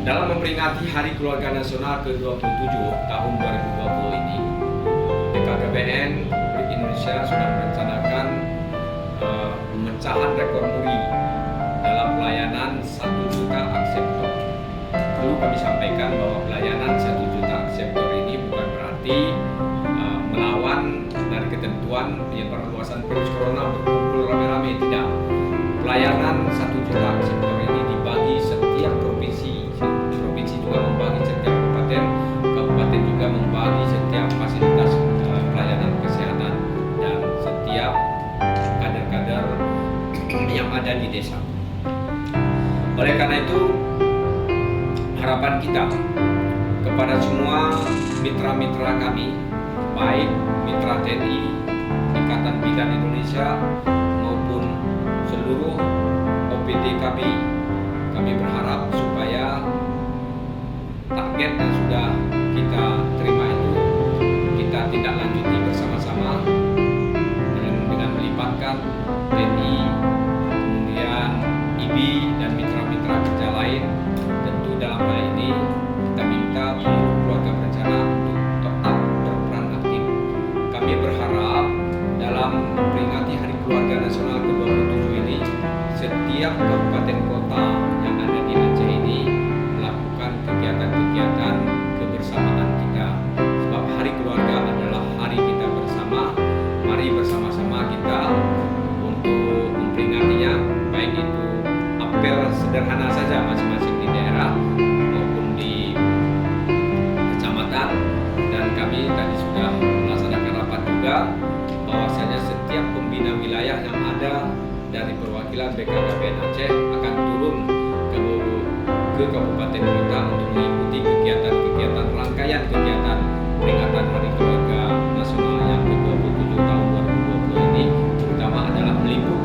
Dalam memperingati Hari Keluarga Nasional ke-27 tahun 2020 ini, BKKBN Republik Indonesia sudah merencanakan pemecahan rekor muri dalam pelayanan 1 juta akseptor. Perlu kami sampaikan bahwa pelayanan 1 juta akseptor ini bukan berarti melawan dari ketentuan perluasan virus corona berkumpul rame-rame, tidak. Pelayanan 1 juta akseptor ini dibagi setiap provinsi juga membagi setiap kabupaten, kabupaten juga membagi setiap fasilitas pelayanan kesehatan dan setiap kader-kader yang ada di desa. Oleh karena itu, harapan kita kepada semua mitra-mitra kami, baik mitra TNI, Ikatan Bidan Indonesia maupun seluruh OPD kami berharap supaya target yang sudah kita terima itu kita tindak lanjuti bersama-sama dengan melibatkan TNI, kemudian IBI dan mitra-mitra kerja lain. Tentu dalam hal ini kita minta seluruh keluarga berencana untuk tetap berperan aktif. Kami berharap dalam memperingati Hari Keluarga Nasional ke-27 ini, setiap kabupaten kota yang ada di Aceh ini melakukan kegiatan-kegiatan kebersamaan kita. Sebab Hari Keluarga adalah hari kita bersama. Mari bersama-sama kita untuk memperingatinya, baik itu apel sederhana saja masing-masing di daerah maupun di kecamatan. Dan kami tadi sudah melaksanakan rapat juga bahwasanya setiap pembina wilayah yang ada dari perwakilan BKKBN Aceh akan turun ke kabupaten kota untuk mengikuti kegiatan-kegiatan rangkaian kegiatan peringatan Hari Keluarga Nasional yang ke-27 tahun 2020 ini, terutama adalah meliput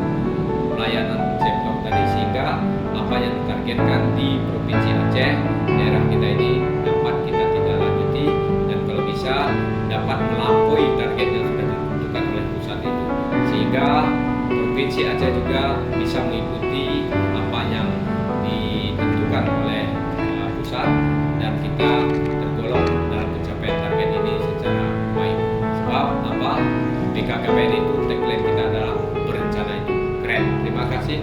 pelayanan sektor tadi, sehingga apa yang ditargetkan di Provinsi Aceh, daerah kita ini dapat kita tindak lanjuti dan kalau bisa dapat melampaui target yang sudah ditentukan oleh pusat itu, sehingga Provinsi Aceh juga bisa mengikuti apa yang ditentukan oleh pusat dan kita tergolong dalam pencapaian target ini secara baik. Sebab BKKBN itu tagline kita adalah berencana itu keren. Terima kasih.